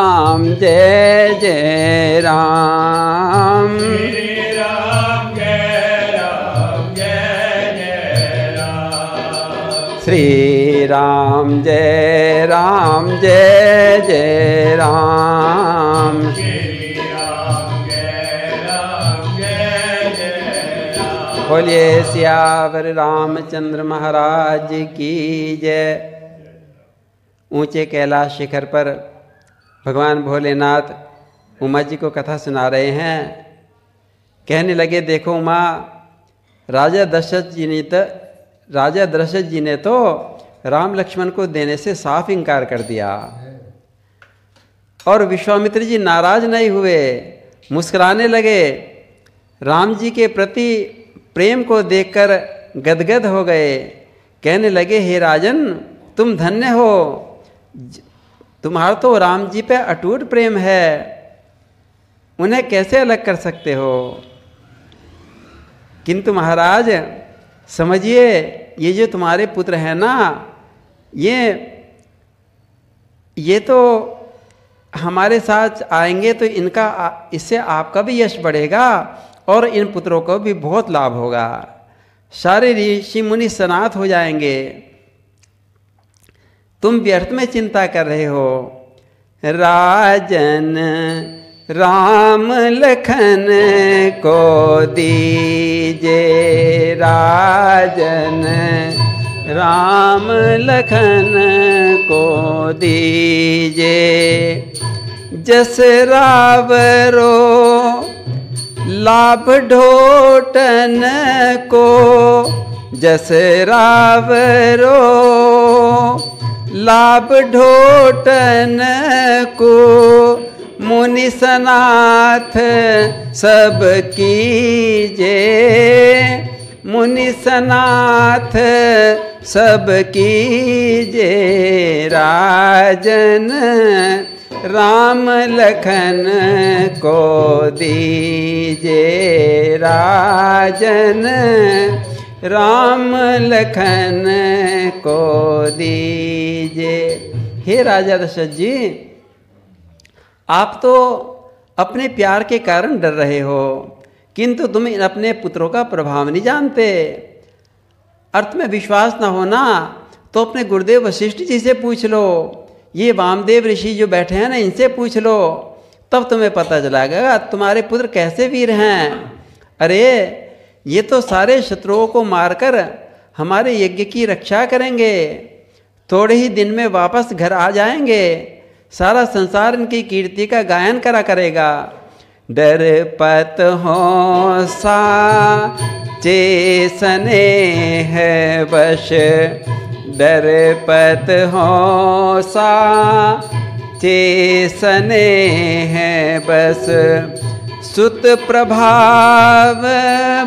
राम जय जय राम। श्री राम जय जय राम। श्री राम जय जय राम। श्री राम जय जय राम। बोलिए सियावर रामचंद्र महाराज की जय। ऊंचे कैलाश शिखर पर भगवान भोलेनाथ उमा जी को कथा सुना रहे हैं। कहने लगे, देखो उमा, राजा दशरथ जी ने तो राम लक्ष्मण को देने से साफ इनकार कर दिया, और विश्वामित्र जी नाराज नहीं हुए, मुस्कुराने लगे। राम जी के प्रति प्रेम को देखकर गदगद हो गए। कहने लगे, हे राजन, तुम धन्य हो, तुम्हारा तो राम जी पे अटूट प्रेम है, उन्हें कैसे अलग कर सकते हो। किंतु महाराज समझिए, ये जो तुम्हारे पुत्र हैं ना, ये तो हमारे साथ आएंगे तो इससे आपका भी यश बढ़ेगा और इन पुत्रों को भी बहुत लाभ होगा। सारे ऋषि मुनि सनाथ हो जाएंगे। तुम व्यर्थ में चिंता कर रहे हो। राजन राम लखन को दीजे, राजन राम लखन को दीजे। जस रावरो लाभ ढोटन को, जस रावरो लाभ ढोटन को। मुनि सनाथ सब कीजे, मुनि सनाथ सब कीजे। राजन राम लखन को दीजे, राजन राम लखन को दीजे। हे राजा दशरथ जी, आप तो अपने प्यार के कारण डर रहे हो, किंतु तुम अपने पुत्रों का प्रभाव नहीं जानते। अर्थ में विश्वास न होना तो अपने गुरुदेव वशिष्ठ जी से पूछ लो, ये वामदेव ऋषि जो बैठे हैं ना, इनसे पूछ लो, तब तुम्हें पता चलेगा तुम्हारे पुत्र कैसे वीर हैं। अरे ये तो सारे शत्रुओं को मारकर हमारे यज्ञ की रक्षा करेंगे, थोड़े ही दिन में वापस घर आ जाएंगे, सारा संसार इनकी कीर्ति का गायन करा करेगा। डरपत हो सा चेसने है वश, डरपत हो सा चेसने है बस। सुत प्रभाव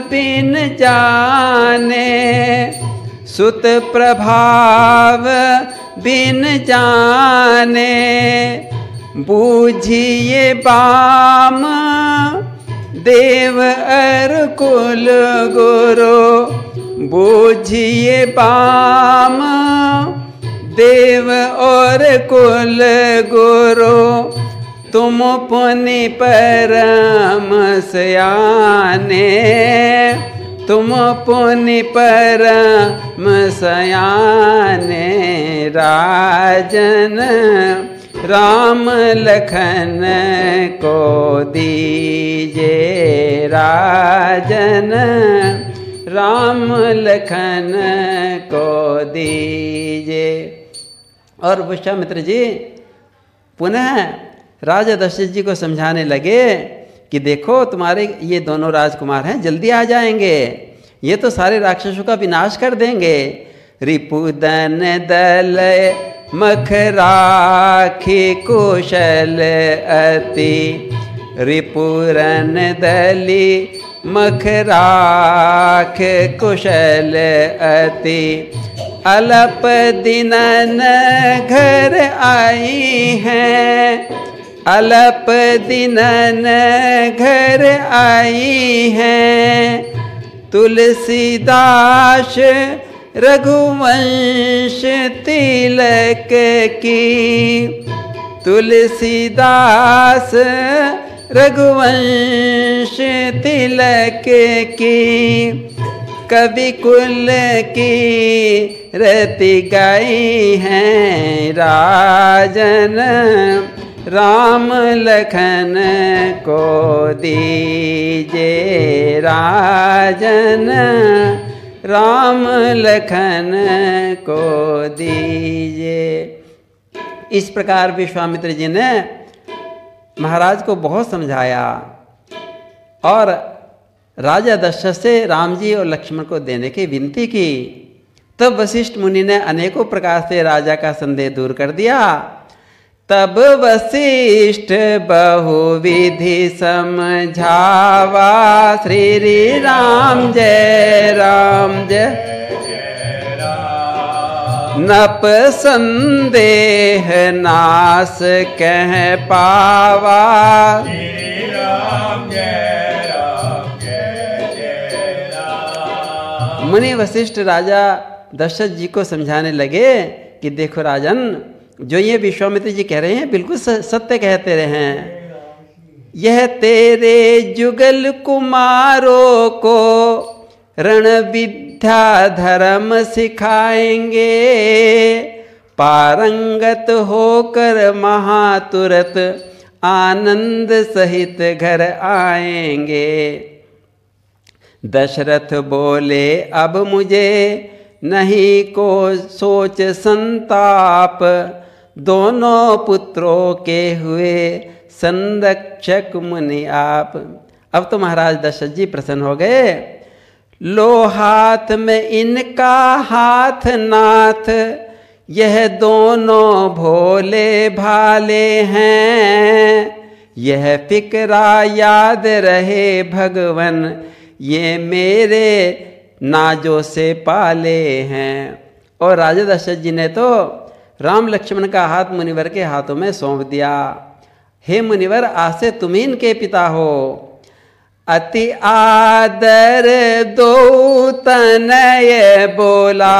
बिन जाने, सुत प्रभाव बिन जाने। बूझिए बाम देव अर कुल गुरु, बूझिए बाम देव और कुल गुरु। तुम पुनि परम सयाने, तुम पुनि परम सयाने। राजन राम लखन को दीजे, राजन राम लखन को दीजे। और विश्वामित्र जी पुनः राजा दशरथ जी को समझाने लगे कि देखो, तुम्हारे ये दोनों राजकुमार हैं, जल्दी आ जाएंगे, ये तो सारे राक्षसों का विनाश कर देंगे। रिपुदन दल मख राखी कुशल अति, रिपुरन दली मख राख कुशल अति। अलप दिनन घर आई हैं, अलप दिनन घर आई हैं। तुलसीदास रघुवंश तिलक की, तुलसीदास रघुवंश तिलक की कवि कुल की रति गाई हैं राजन राम लखन को दीजे राजन राम लखन को दीजे। इस प्रकार विश्वामित्र जी ने महाराज को बहुत समझाया और राजा दशरथ से राम जी और लक्ष्मण को देने की विनती की। तब वशिष्ठ मुनि ने अनेकों प्रकार से राजा का संदेह दूर कर दिया। तब वशिष्ठ बहुविधि समझावा श्री राम जय नप संदेह नाश कह पावा। मुनि वशिष्ठ राजा दशरथ जी को समझाने लगे कि देखो राजन, जो ये विश्वामित्र जी कह रहे हैं बिल्कुल सत्य कहते रहे हैं। यह तेरे जुगल कुमारों को रण विद्या धर्म सिखाएंगे, पारंगत होकर महातुरत आनंद सहित घर आएंगे। दशरथ बोले अब मुझे नहीं को सोच संताप, दोनों पुत्रों के हुए संरक्षक मुनि आप। अब तो महाराज दशरथ जी प्रसन्न हो गए। लो हाथ में इनका हाथ नाथ, यह दोनों भोले भाले हैं। यह फिक्रा याद रहे भगवन, ये मेरे नाजों से पाले हैं। और राजा दशरथ जी ने तो राम लक्ष्मण का हाथ मुनिवर के हाथों में सौंप दिया। हे मुनिवर, आज से तुम ही इनके पिता हो। अति आदर दो तनय बोलाए,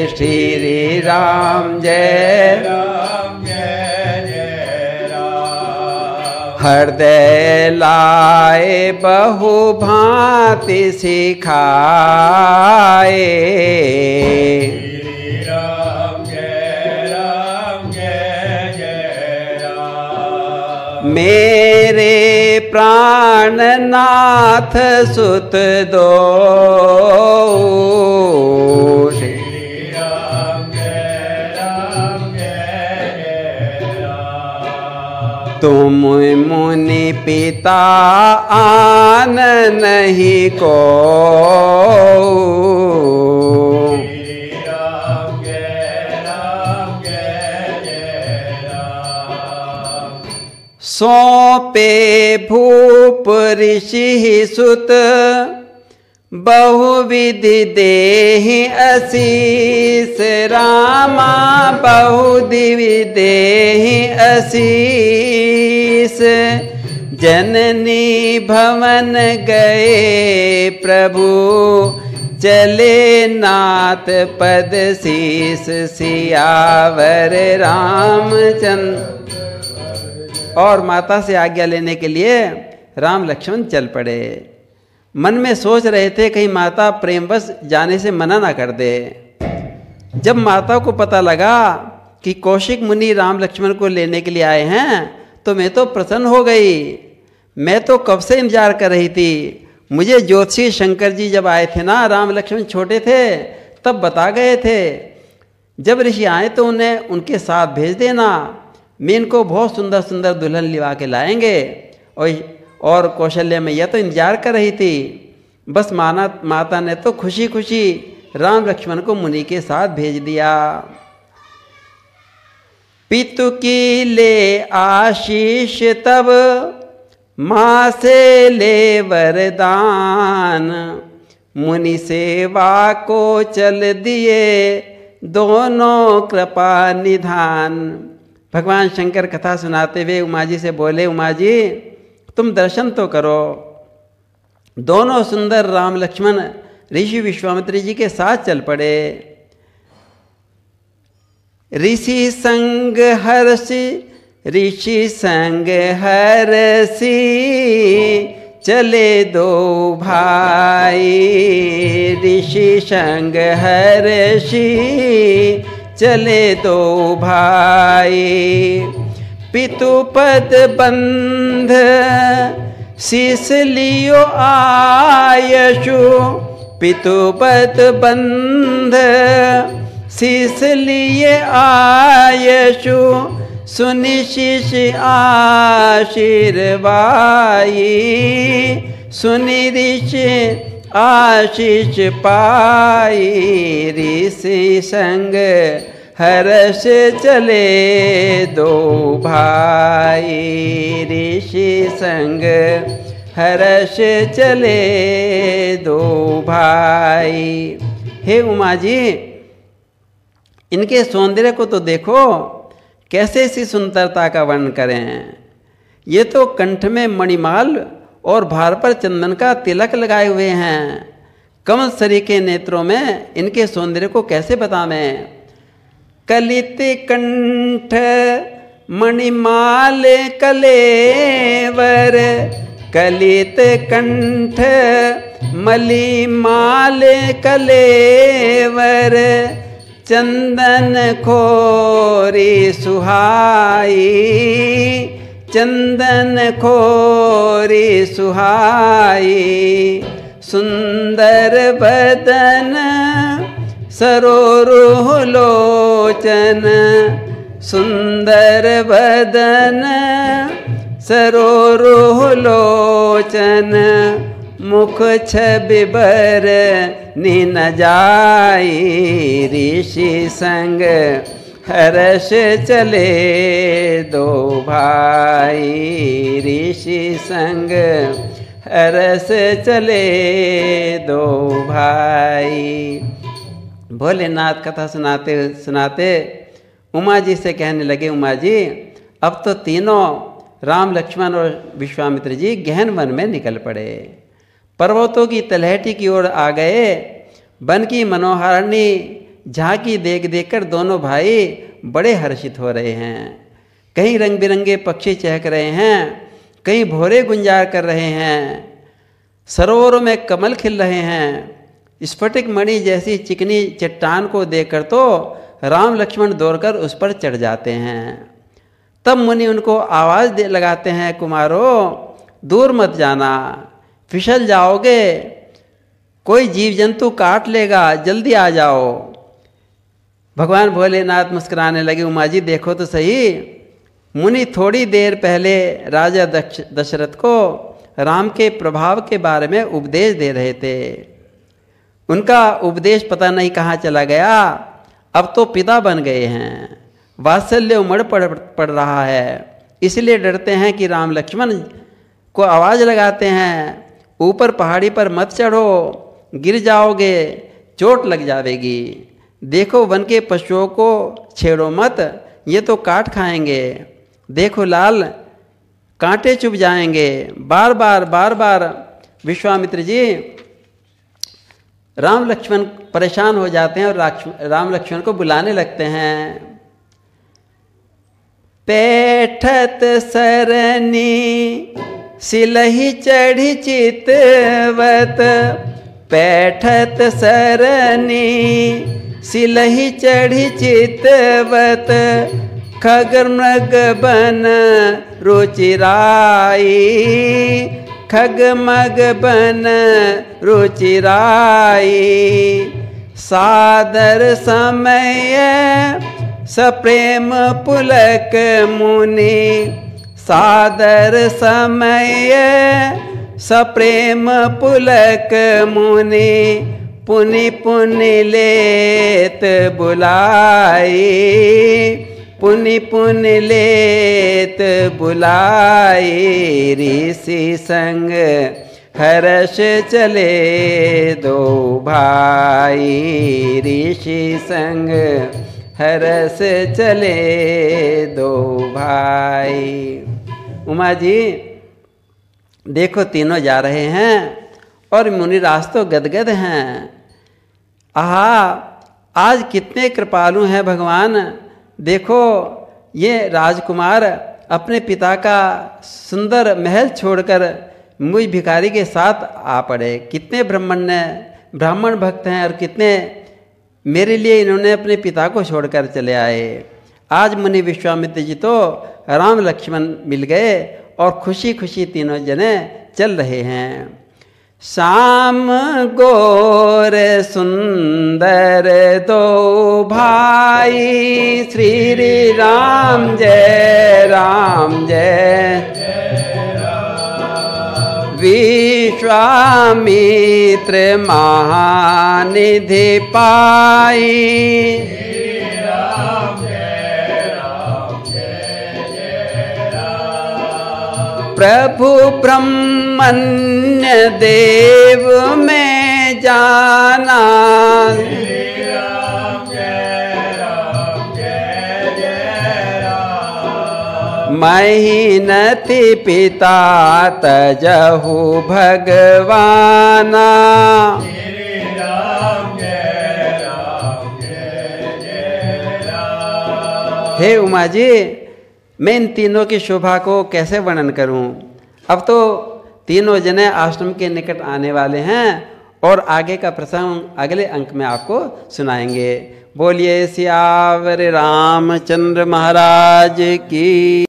श्री राम जय राम जय जय राम। हृदय लाए बहु भांति सिखाए, मेरे प्राणनाथ सुत दो। श्री राम जय राम जय जय राम। तुम मुनि पिता आन नहीं को, सौंपे भूप ऋषि सुत, बहुविधि देहि असीस रामा, बहुविधि देहि असीस। जननी भवन गए प्रभु, चले नाथ पद शीस, सियावर रामचंद्र। और माता से आज्ञा लेने के लिए राम लक्ष्मण चल पड़े। मन में सोच रहे थे कहीं माता प्रेमवश जाने से मना ना कर दे। जब माता को पता लगा कि कौशिक मुनि राम लक्ष्मण को लेने के लिए आए हैं तो मैं तो प्रसन्न हो गई। मैं तो कब से इंतजार कर रही थी। मुझे ज्योतिषी शंकर जी जब आए थे ना, राम लक्ष्मण छोटे थे, तब बता गए थे जब ऋषि आए तो उन्हें उनके साथ भेज देना, मैं इनको बहुत सुंदर सुंदर दुल्हन लिवा के लाएंगे। और कौशल्या मैया तो इंतजार कर रही थी। बस माता ने तो खुशी खुशी राम लक्ष्मण को मुनि के साथ भेज दिया। पितु की ले आशीष तब, माँ से ले वरदान, मुनि सेवा को चल दिए दोनों कृपा निधान। भगवान शंकर कथा सुनाते हुए उमा जी से बोले, उमा जी तुम दर्शन तो करो। दोनों सुंदर राम लक्ष्मण ऋषि विश्वामित्र जी के साथ चल पड़े। ऋषि संग हर्षि ऋषि संग हर्षि चले दो भाई। ऋषि संग हर्षि चले दो भाई। पितुपद बंध शीस लियो आयशु। पितुपद बंध शीस लिए आयशु। सुनि शीश आशीर्वाई। सुनि ऋषि आशीष पाई। ऋषि संग हर्ष चले दो भाई। ऋषि संग हर्ष चले दो भाई। हे उमा जी, इनके सौंदर्य को तो देखो, कैसे सी सुंदरता का वर्णन करें। ये तो कंठ में मणिमाल और भार पर चंदन का तिलक लगाए हुए हैं। कमल सरी के नेत्रों में इनके सौंदर्य को कैसे बतावें। कलित कंठ मणिमाल कलेवर। कलित कंठ मलिमाल कलेवर। चंदन खोरी सुहाई। चंदन खोरी सुहाई। सुंदर बदन सरोरुह लोचन। सुंदर बदन सरोरुह लोचन। मुख छवि बर नीन जाई। ऋषि संग हर्ष चले दो भाई। ऋषि संग हर्ष चले दो भाई। भोलेनाथ कथा सुनाते सुनाते उमा जी से कहने लगे, उमा जी अब तो तीनों राम लक्ष्मण और विश्वामित्र जी गहन वन में निकल पड़े। पर्वतों की तलहटी की ओर आ गए। वन की मनोहारिणी झांकी देख देखकर दोनों भाई बड़े हर्षित हो रहे हैं। कहीं रंग बिरंगे पक्षी चहक रहे हैं, कहीं भौरे गुंजार कर रहे हैं। सरोवरों में कमल खिल रहे हैं। स्फटिक मणि जैसी चिकनी चट्टान को देखकर तो राम लक्ष्मण दौड़कर उस पर चढ़ जाते हैं। तब मुनि उनको आवाज़ लगाते हैं, कुमारों दूर मत जाना, फिसल जाओगे, कोई जीव जंतु काट लेगा, जल्दी आ जाओ। भगवान भोलेनाथ मुस्कुराने लगे, उमा जी देखो तो सही, मुनि थोड़ी देर पहले राजा दशरथ को राम के प्रभाव के बारे में उपदेश दे रहे थे। उनका उपदेश पता नहीं कहाँ चला गया। अब तो पिता बन गए हैं, वात्सल्य उमड़ पड़ रहा है, इसलिए डरते हैं कि राम लक्ष्मण को आवाज़ लगाते हैं, ऊपर पहाड़ी पर मत चढ़ो, गिर जाओगे, चोट लग जाएगी। देखो वन के पशुओं को छेड़ो मत, ये तो काट खाएंगे। देखो लाल, कांटे चुभ जाएंगे। बार बार विश्वामित्र जी राम लक्ष्मण परेशान हो जाते हैं और राम लक्ष्मण को बुलाने लगते हैं। पैठत सरनी सिलहि चढ़ी चितवत। पैठत सरनी सिलहि चढ़ी चितवत। खग मृग बन रुचिराई। खग मग बन रुचिराई। सादर समय सप्रेम पुलक मुनि। सादर समय सप्रेम पुलक मुनि। पुनि पुनि लेत बुलाई। पुनि पुनि लेत बुलाई। ऋषि संग हर्ष चले दो भाई। ऋषि संग हर्ष चले दो भाई। उमा जी देखो तीनों जा रहे हैं और मुनिराज तो गदगद हैं। आहा, आज कितने कृपालु हैं भगवान, देखो ये राजकुमार अपने पिता का सुंदर महल छोड़कर मुझ भिखारी के साथ आ पड़े। कितने ब्राह्मण भक्त हैं और कितने मेरे लिए इन्होंने अपने पिता को छोड़कर चले आए। आज मुनि विश्वामित्र जी तो राम लक्ष्मण मिल गए और खुशी खुशी तीनों जने चल रहे हैं। श्याम गौर सुंदर दो भाई, श्री राम जय विश्वामित्र महानिधि पाई। प्रभु ब्रह्मण्य देव में जाना, महिनति पिता तजहु भगवाना। हे उमा जी, मैं इन तीनों की शोभा को कैसे वर्णन करूं। अब तो तीनों जने आश्रम के निकट आने वाले हैं और आगे का प्रसंग अगले अंक में आपको सुनाएंगे। बोलिए सियावर रामचंद्र महाराज की।